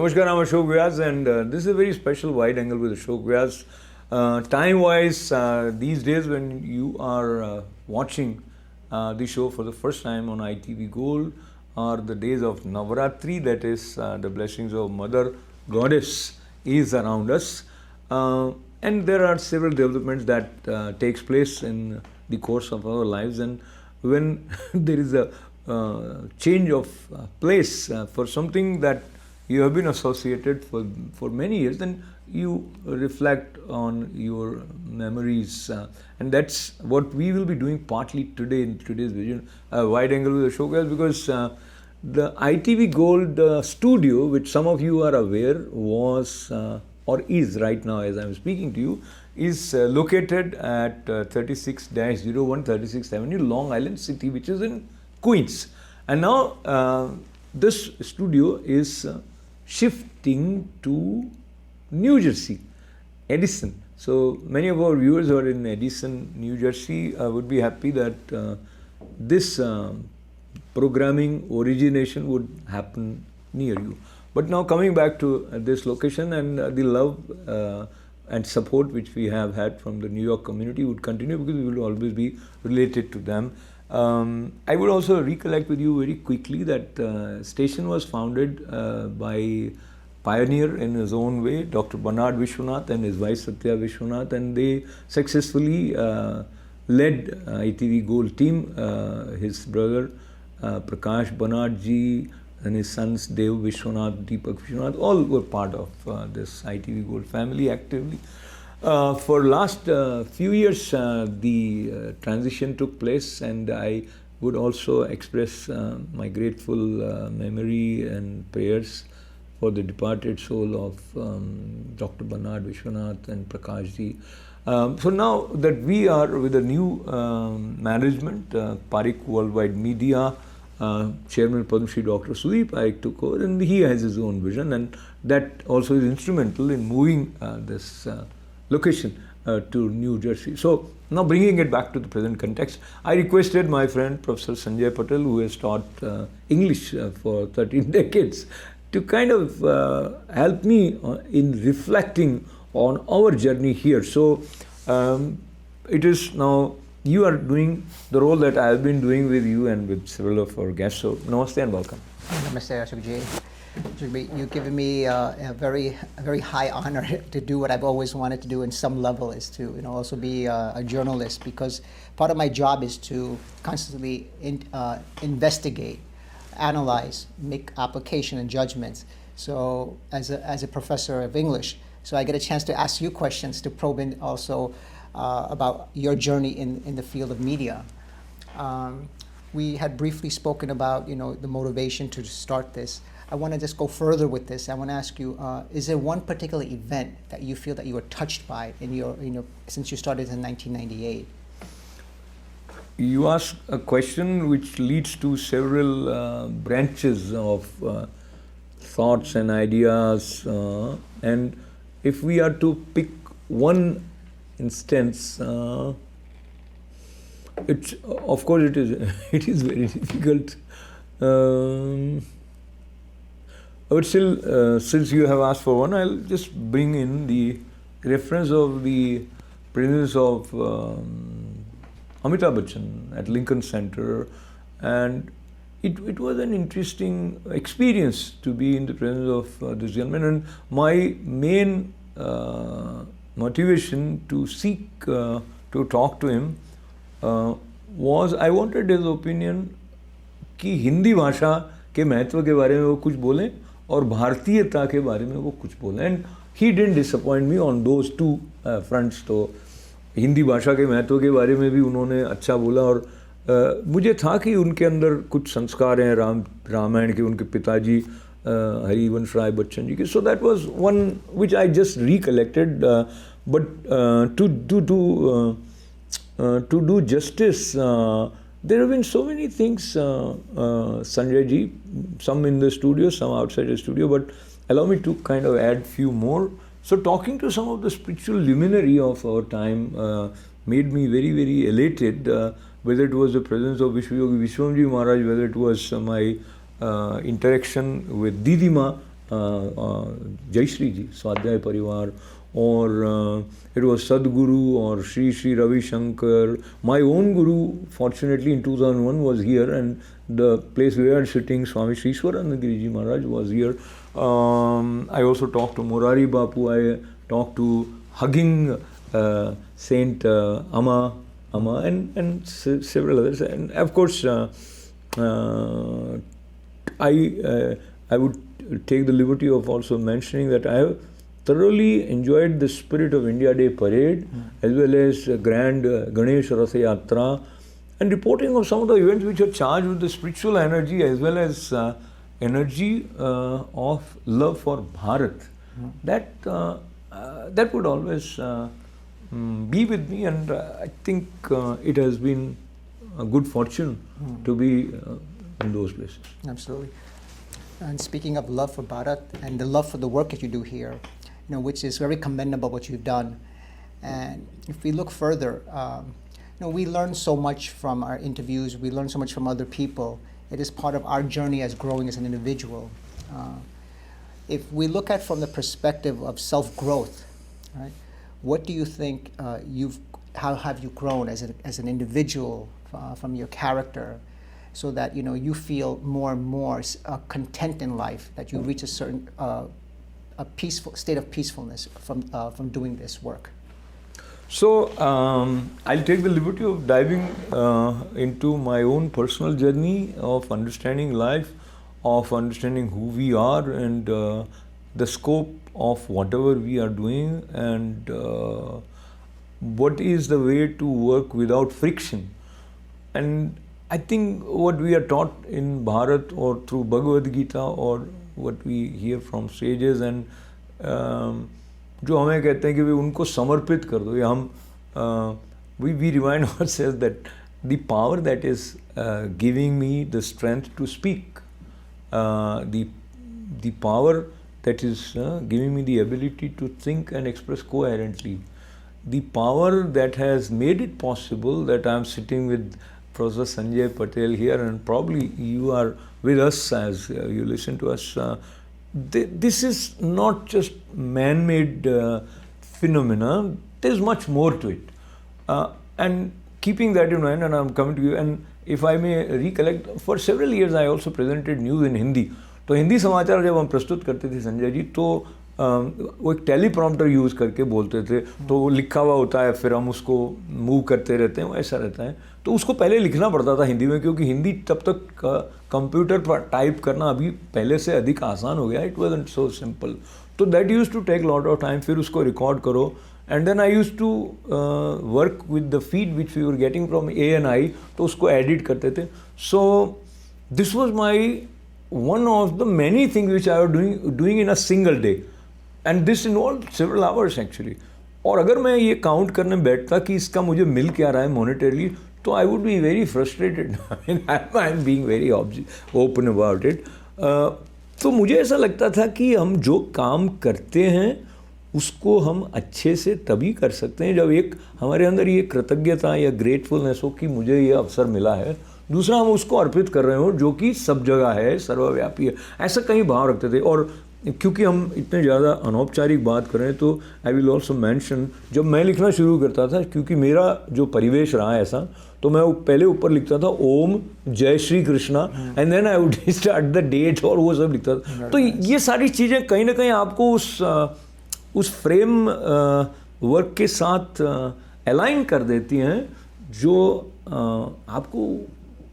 Namaskar, I'm Ashok Vyas, and this is a very special wide angle with Ashok Vyas. Time-wise, these days when you are watching the show for the first time on ITV Gold are the days of Navaratri, that is the blessings of Mother Goddess is around us. And there are several developments that takes place in the course of our lives, and when there is a change of place for something that you have been associated for many years, then you reflect on your memories, and that's what we will be doing partly today in today's vision, wide angle with Ashok Vyas, because the ITV Gold studio, which some of you are aware was or is right now as I am speaking to you, is located at 36-01 36th Avenue, Long Island City, which is in Queens. And now this studio is shifting to New Jersey, Edison. So many of our viewers who are in Edison, New Jersey would be happy that this programming origination would happen near you. But now coming back to this location, and the love and support which we have had from the New York community would continue, because we will always be related to them. I would also recollect with you very quickly that station was founded by pioneer in his own way, Dr. Bernard Vishwanath and his wife Satya Vishwanath, and they successfully led ITV Gold team. His brother Prakash Bernard ji and his sons Dev Vishwanath, Deepak Vishwanath, all were part of this ITV Gold family actively. For last few years, the transition took place, and I would also express my grateful memory and prayers for the departed soul of Dr. Bernard Vishwanath and Prakash ji. So now that we are with a new management, Parik Worldwide Media, Chairman Padma Shri Dr. Sudeep Parik took over, and he has his own vision, and that also is instrumental in moving this location to New Jersey. So now bringing it back to the present context, I requested my friend Professor Sanjay Patel, who has taught English for 13 decades, to kind of help me in reflecting on our journey here. So it is now you are doing the role that I have been doing with you and with several of our guests. So namaste and welcome. Namaste, Ashok ji. You've given me a very high honor to do what I've always wanted to do in some level, is to also be a journalist, because part of my job is to constantly investigate, analyze, make application and judgments. So as a professor of English, so I get a chance to ask you questions to probe in also about your journey in the field of media. We had briefly spoken about the motivation to start this. I want to just go further with this. I want to ask you, is there one particular event that you feel that you were touched by in your since you started in 1998? You ask a question which leads to several branches of thoughts and ideas, and if we are to pick one instance, it's of course it is very difficult. But still, since you have asked for one, I'll just bring in the reference of the presence of Amitabh Bachchan at Lincoln Center, and it was an interesting experience to be in the presence of this gentleman. And my main motivation to seek to talk to him was I wanted his opinion कि हिंदी भाषा के महत्व के बारे में वो कुछ बोलें और भारतीयता के बारे में वो कुछ बोलें. And he didn't disappoint me on those two fronts. तो हिंदी भाषा के महत्व के बारे में भी उन्होंने अच्छा बोला, और मुझे था कि उनके अंदर कुछ संस्कार हैं रामायण के, उनके पिताजी हरिवंश राय बच्चन जी के. So that was one which I just recollected, but to do justice, there have been so many things, Sanjay ji, some in the studio, some outside the studio, but allow me to kind of add few more. So talking to some of the spiritual luminary of our time made me very, very elated, whether it was the presence of Vishwayogi Vishwamji Maharaj, whether it was my interaction with Didi Ma, Jayashree ji, Swadhyay Parivar, or it was Sadguru or Sri Ravi Shankar. My own Guru, fortunately, in 2001 was here, and the place we are sitting, Swami Sri Swaranandagiri Ji Maharaj was here. I also talked to Morari Bapu. I talked to hugging Saint Amma, and several others. And of course, I would take the liberty of also mentioning that I have thoroughly enjoyed the Spirit of India Day parade, as well as grand Ganesh Ratha Yatra, and reporting of some of the events which are charged with the spiritual energy as well as energy of love for Bharat. That would always be with me, and I think it has been a good fortune to be in those places. Absolutely. And speaking of love for Bharat and the love for the work that you do here, which is very commendable what you've done. And if we look further, we learn so much from our interviews. We learn so much from other people. It is part of our journey as growing as an individual. If we look at from the perspective of self-growth, right? What do you think how have you grown as an individual from your character, so that you feel more and more content in life, that you reach a certain a peaceful state of peacefulness from doing this work? So I'll take the liberty of diving into my own personal journey of understanding life, of understanding who we are, and the scope of whatever we are doing, and what is the way to work without friction. And I think what we are taught in Bharat or through Bhagavad Gita, or what we hear from sages, and जो हमें कहते हैं कि भाई उनको समर्पित कर दो, या हम we remind ourselves that the power that is giving me the strength to speak, the power that is giving me the ability to think and express coherently, the power that has made it possible that I am sitting with Professor Sanjay Patel here, and probably you are with us as you listen to us. This is not just man-made phenomena. There is much more to it. And keeping that in mind, and I'm coming to you, and if I may recollect, for several years I also presented news in Hindi. तो हिंदी समाचार जब हम प्रस्तुत करते थे संजय जी, तो वो एक टेलीप्रॉम्प्टर यूज़ करके बोलते थे, तो वो लिखा हुआ होता है, फिर हम उसको मूव करते रहते हैं, ऐसा रहता है. तो उसको पहले लिखना पड़ता था हिंदी में, क्योंकि हिंदी तब तक कंप्यूटर पर टाइप करना अभी पहले से अधिक आसान हो गया. It wasn't so simple. तो that used to take lot of time. फिर उसको रिकॉर्ड करो, and then I used to work with the feed which we were getting from ANI, तो उसको एडिट करते थे. So this was my one of the many things which I was doing in a single day, and this involved several hours actually. और अगर मैं ये count करने बैठता कि इसका मुझे मिल क्या रहा है मोनेटरली, तो I would be very frustrated. I mean, I'm being very open about it. तो मुझे ऐसा लगता था कि हम जो काम करते हैं उसको हम अच्छे से तभी कर सकते हैं जब एक हमारे अंदर ये कृतज्ञता या ग्रेटफुलनेस हो कि मुझे ये अवसर मिला है. दूसरा, हम उसको अर्पित कर रहे हो जो कि सब जगह है, सर्वव्यापी है. ऐसा कई भाव रखते थे. और क्योंकि हम इतने ज़्यादा अनौपचारिक बात कर रहे हैं, तो आई विल ऑल्सो मैंशन, जब मैं लिखना शुरू करता था, क्योंकि मेरा जो परिवेश रहा है ऐसा, तो मैं पहले ऊपर लिखता था Om Jai Shri Krishna, and then I would start the date, और वो सब लिखता था. तो ये सारी चीज़ें कहीं ना कहीं आपको उस फ्रेम वर्क के साथ अलाइन कर देती हैं, जो आपको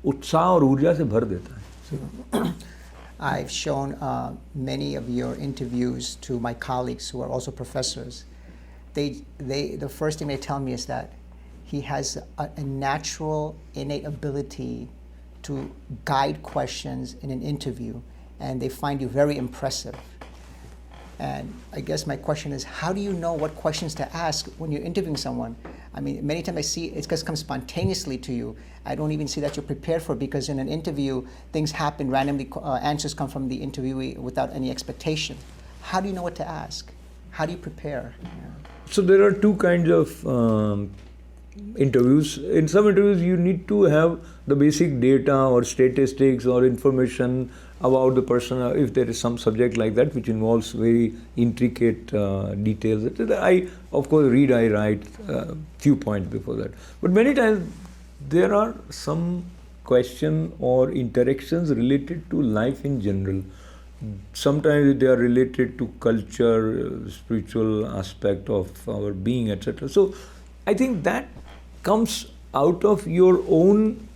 उत्साह और ऊर्जा से भर देता है. I've shown many of your interviews to my colleagues who are also professors. The first thing they tell me is that he has a natural, innate ability to guide questions in an interview, and they find you very impressive. And I guess my question is, how do you know what questions to ask when you're interviewing someone? I mean, many times I see it just comes spontaneously to you. I don't even see that you're prepared for it, because in an interview, things happen randomly, answers come from the interviewee without any expectation. How do you know what to ask? How do you prepare? Yeah. So there are two kinds of interviews. In some interviews, you need to have the basic data or statistics or information about the person, if there is some subject like that which involves very intricate details. I, of course, I write few points before that. But many times there are some questions or interactions related to life in general. Sometimes they are related to culture, spiritual aspect of our being, etc. So I think that comes out of your own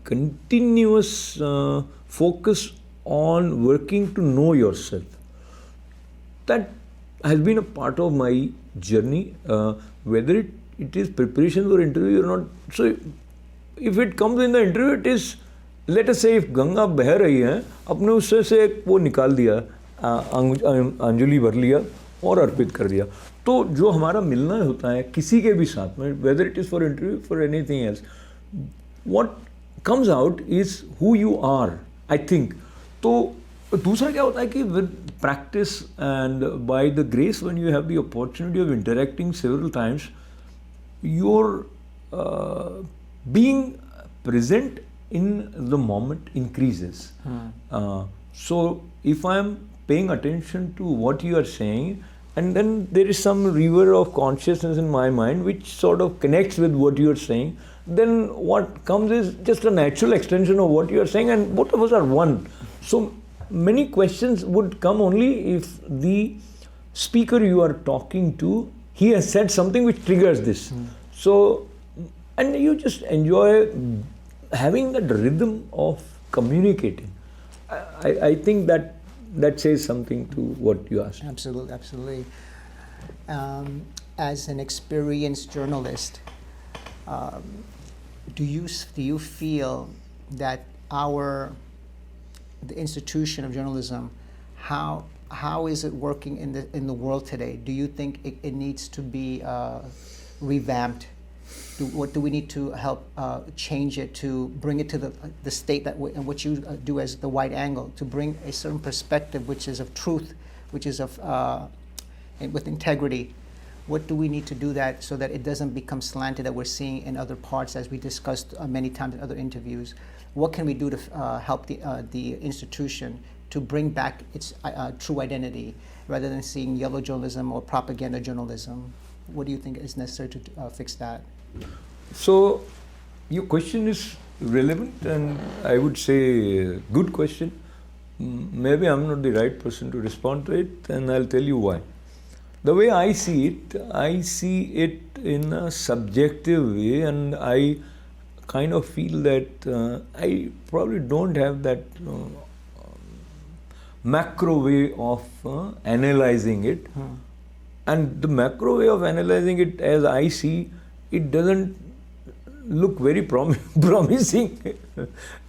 continuous focus on working to know yourself. That has been a part of my journey, whether it is preparation for interview or not. So if it comes in the interview, it is, let us say, if Ganga बह रही है, अपने उससे से एक वो निकाल दिया, अंजलि भर लिया और अर्पित कर दिया. तो जो हमारा मिलना होता है किसी के भी साथ में, whether it is for interview, for anything else, what comes out is who you are, I think. तो दूसरा क्या होता है कि with practice and by the grace, when you have the opportunity of interacting several times, your being present in the moment increases. So if I am paying attention to what you are saying, and then there is some river of consciousness in my mind which sort of connects with what you are saying, then what comes is just a natural extension of what you are saying, and both of us are one. So many questions would come only if the speaker you are talking to, he has said something which triggers this. So, and you just enjoy having that rhythm of communicating. I think that says something to what you asked. Absolutely, absolutely. As an experienced journalist, do you feel that the institution of journalism, how is it working in the world today? Do you think it needs to be revamped? What do we need to help change it to bring it to the state in which you do as the wide angle, to bring a certain perspective which is of truth, which is of with integrity? What do we need to do that so that it doesn't become slanted that we're seeing in other parts, as we discussed many times in other interviews? What can we do to help the institution to bring back its true identity, rather than seeing yellow journalism or propaganda journalism? What do you think is necessary to fix that? So your question is relevant, and I would say good question. Maybe I'm not the right person to respond to it, and I'll tell you why. The way I see it in a subjective way, and I kind of feel that I probably don't have that macro way of analyzing it. And the macro way of analyzing it, as I see, it doesn't look very promising,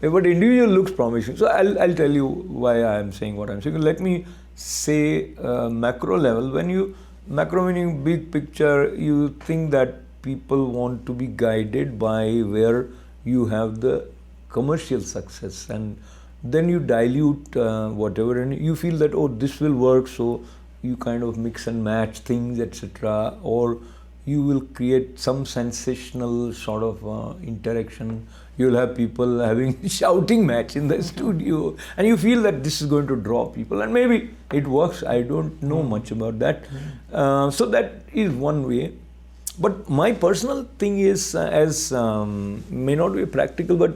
but individual looks promising. So I'll tell you why I am saying what I'm saying. Let me say macro level. When you, macro meaning big picture, you think that people want to be guided by where you have the commercial success, and then you dilute whatever, and you feel that, oh, this will work, so you kind of mix and match things, etc., or you will create some sensational sort of interaction. You'll have people having shouting match in the studio, and you feel that this is going to draw people, and maybe it works. I don't know much about that. So that is one way. But my personal thing is, may not be practical, but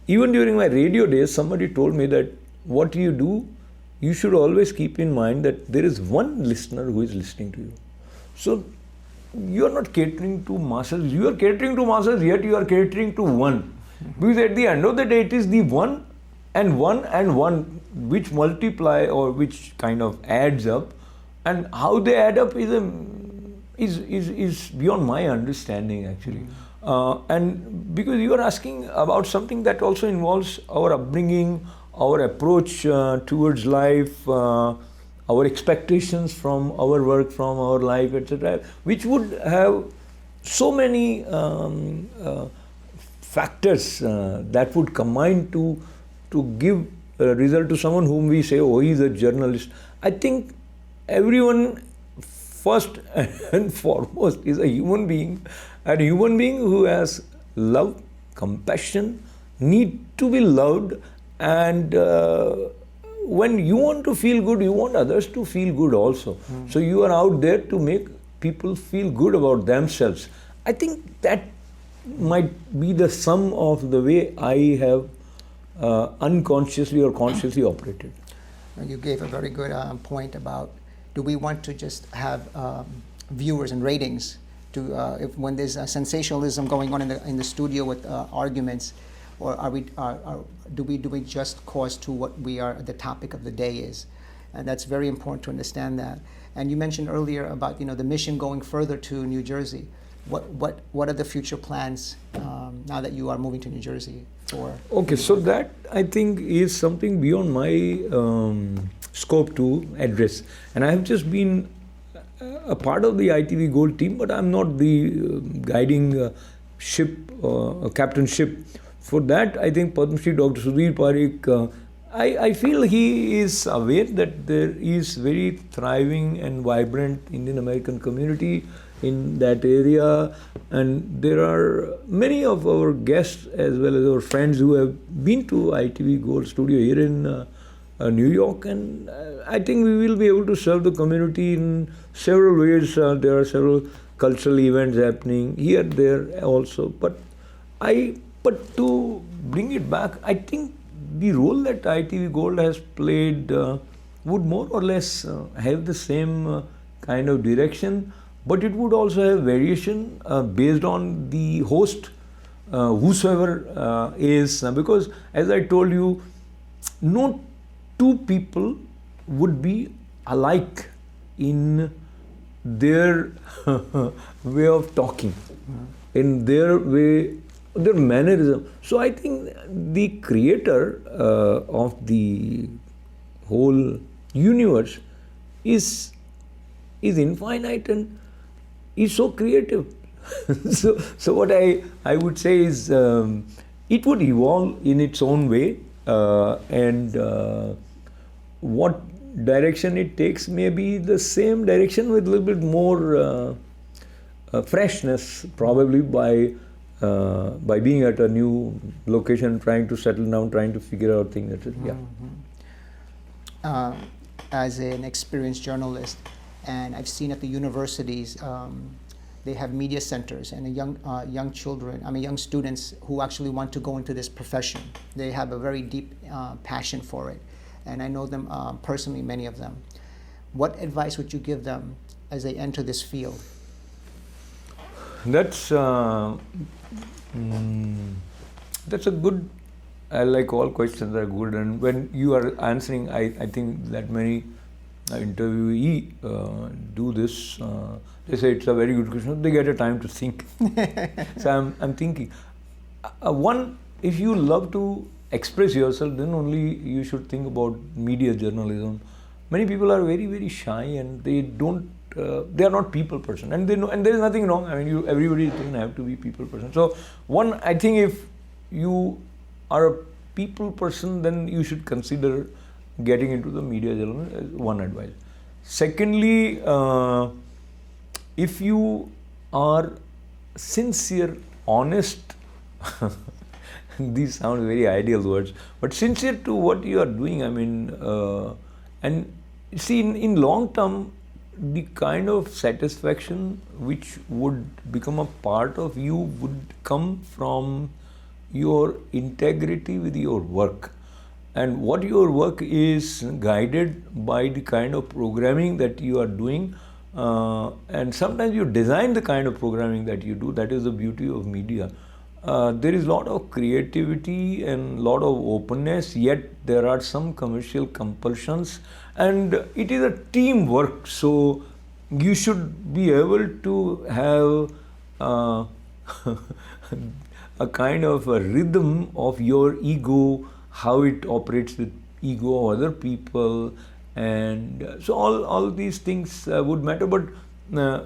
even during my radio days, somebody told me that what you do, you should always keep in mind that there is one listener who is listening to you. So you are not catering to masses. You are catering to masses, yet you are catering to one. Because at the end of the day, it is the one and one which multiply, or which kind of adds up, and how they add up is beyond my understanding, actually. And because you are asking about something that also involves our upbringing, our approach towards life, our expectations from our work, from our life, etc., which would have so many factors that would combine to give a result to someone whom we say, oh, he's a journalist. I think everyone, first and foremost, is a human being, a human being who has love, compassion, need to be loved, and when you want to feel good, you want others to feel good also. So you are out there to make people feel good about themselves. I think that might be the sum of the way I have unconsciously or consciously operated. You gave a very good point about, do we want to just have viewers and ratings to if when there's sensationalism going on in the studio with arguments, or do we just cause to what the topic of the day is? And that's very important to understand that. And you mentioned earlier about the mission going further to New Jersey. What are the future plans now that you are moving to New Jersey for? Okay, so that I think is something beyond my scope to address. And I have just been a part of the ITV Gold team, but I'm not the guiding ship, captain ship. For that, I think Padma Shri Dr. Sudhir Parikh, I feel he is aware that there is very thriving and vibrant Indian American community in that area, and there are many of our guests as well as our friends who have been to ITV Gold studio here in New York, and I think we will be able to serve the community in several ways. There are several cultural events happening here, there also, but to bring it back, I think the role that ITV Gold has played would more or less have the same kind of direction, but it would also have variation based on the host, whosoever is, because as I told you, no two people would be alike in their way of talking, in their way, their mannerism. So I think the creator of the whole universe is infinite and is so creative. so what I would say is it would evolve in its own way, and what direction it takes may be the same direction with a little bit more freshness, probably by being at a new location, trying to settle down, trying to figure out things. Yeah. As an experienced journalist, and I've seen at the universities, they have media centers, and young students who actually want to go into this profession. They have a very deep passion for it, and I know them personally, many of them. What advice would you give them as they enter this field? That's a good. I like all questions are good, and when you are answering, I think that many interviewee do this. They say it's a very good question. They get a time to think. So I'm thinking. One, if you love to express yourself, then only you should think about media journalism. Many people are very, very shy, and they don't. They are not people person, and they know, and there is nothing wrong. I mean, everybody doesn't have to be people person. So one, I think if you are a people person, then you should consider getting into the media journalism as one advice. Secondly, if you are sincere, honest, these sound very ideal words, but sincere to what you are doing, I mean, and see, in long term, the kind of satisfaction which would become a part of you would come from your integrity with your work, and what your work is guided by the kind of programming that you are doing, and sometimes you design the kind of programming that you do. That is the beauty of media. There is a lot of creativity and a lot of openness, yet there are some commercial compulsions, and it is a teamwork. So you should be able to have a kind of a rhythm of your ego, how it operates with ego of other people, and so all these things would matter, but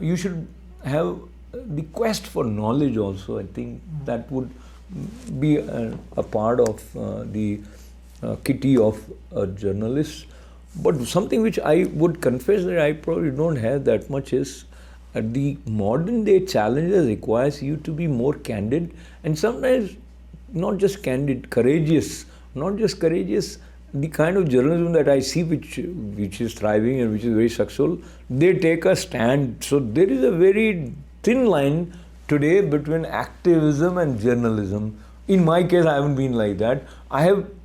you should have the quest for knowledge also. I think that would be a part of the kitty of a journalist. But something which I would confess that I probably don't have that much is the modern day challenges requires you to be more candid, and sometimes not just candid, courageous. Not just courageous, the kind of journalism that I see which is thriving and which is very successful, they take a stand. So there is a very thin line today between activism and journalism. In my case, I haven't been like that.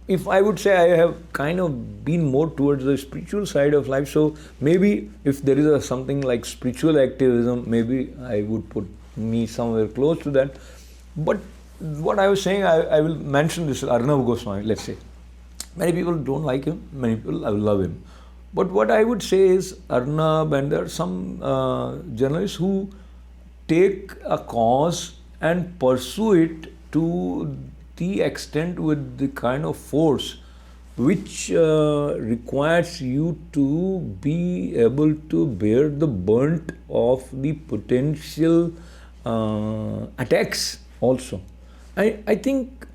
If I would say, I have kind of been more towards the spiritual side of life. So maybe if there is something like spiritual activism, maybe I would put me somewhere close to that. But what I was saying, I will mention this Arnav Goswami, let's say. Many people don't like him, many people love him. But what I would say is Arnav, and there are some journalists who take a cause and pursue it to the extent with the kind of force which requires you to be able to bear the brunt of the potential attacks also. I think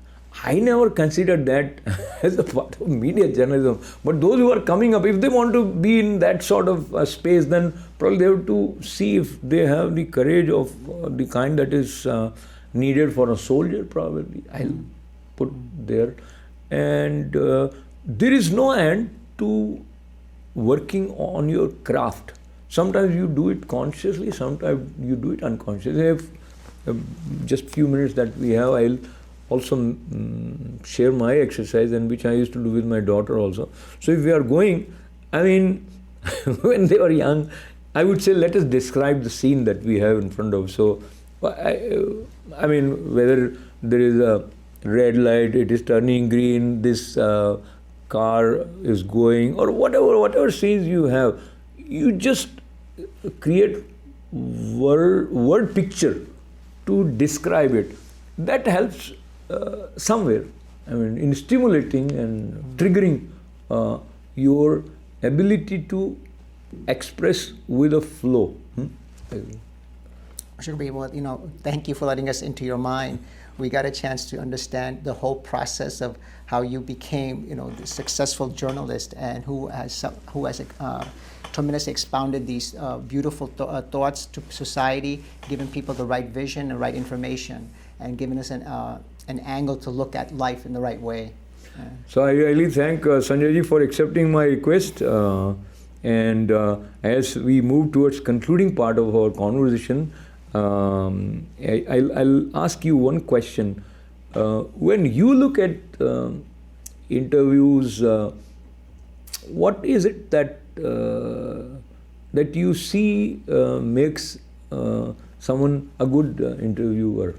I never considered that as a part of media journalism. But those who are coming up, if they want to be in that sort of space, then probably they have to see if they have the courage of the kind that is needed for a soldier, probably. I'll put there. And there is no end to working on your craft. Sometimes you do it consciously, sometimes you do it unconsciously. If just few minutes that we have, I'll also share my exercise, and which I used to do with my daughter also. So if we are going, I mean, when they were young, I would say, let us describe the scene that we have in front of. So, I mean, whether there is a red light, it is turning green, this car is going, or whatever scenes you have, you just create word picture to describe it. That helps somewhere, I mean, in stimulating and triggering your ability to express with a flow. Well, thank you for letting us into your mind. We got a chance to understand the whole process of how you became, the successful journalist, and who has tremendously expounded these beautiful thoughts to society, giving people the right vision and right information, and giving us an angle to look at life in the right way. So I really thank Sanjay ji for accepting my request. And as we move towards concluding part of our conversation, I'll ask you one question. When you look at interviews, what is it that you see makes someone a good interviewer?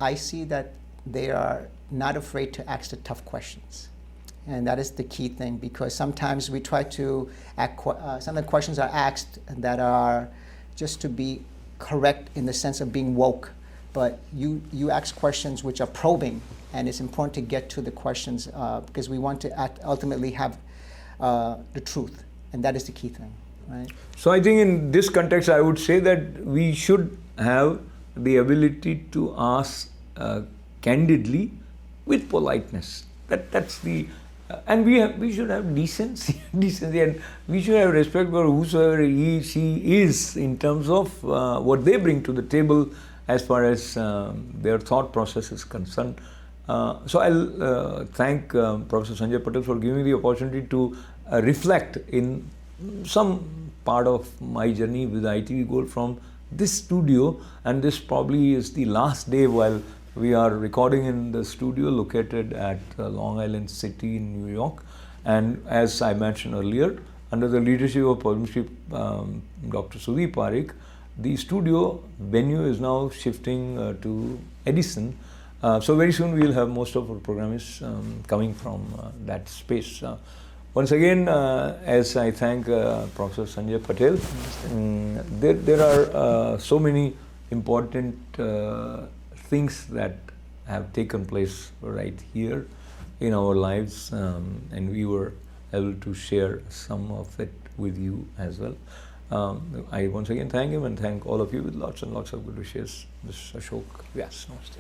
I see that they are not afraid to ask the tough questions. And that is the key thing, because sometimes we try to some of the questions are asked that are just to be correct in the sense of being woke. But you ask questions which are probing, and it's important to get to the questions because we want to ultimately have the truth, and that is the key thing, right? So I think in this context, I would say that we should have the ability to ask candidly with politeness. That's the and we should have decency, and we should have respect for whosoever he, she is in terms of what they bring to the table as far as their thought process is concerned. So I'll thank Professor Sanjay Patel for giving me the opportunity to reflect in some part of my journey with ITV Gold from this studio, and this probably is the last day while we are recording in the studio located at Long Island City in New York. And as I mentioned earlier, under the leadership of Padma Shri Dr. Sudeep Parekh, the studio venue is now shifting to Edison. So very soon we will have most of our programs coming from that space. Once again, as I thank Professor Sanjay Patel, there are so many important things that have taken place right here in our lives, and we were able to share some of it with you as well. I once again thank him and thank all of you with lots and lots of good wishes. This is Ashok Vyas. Namaste.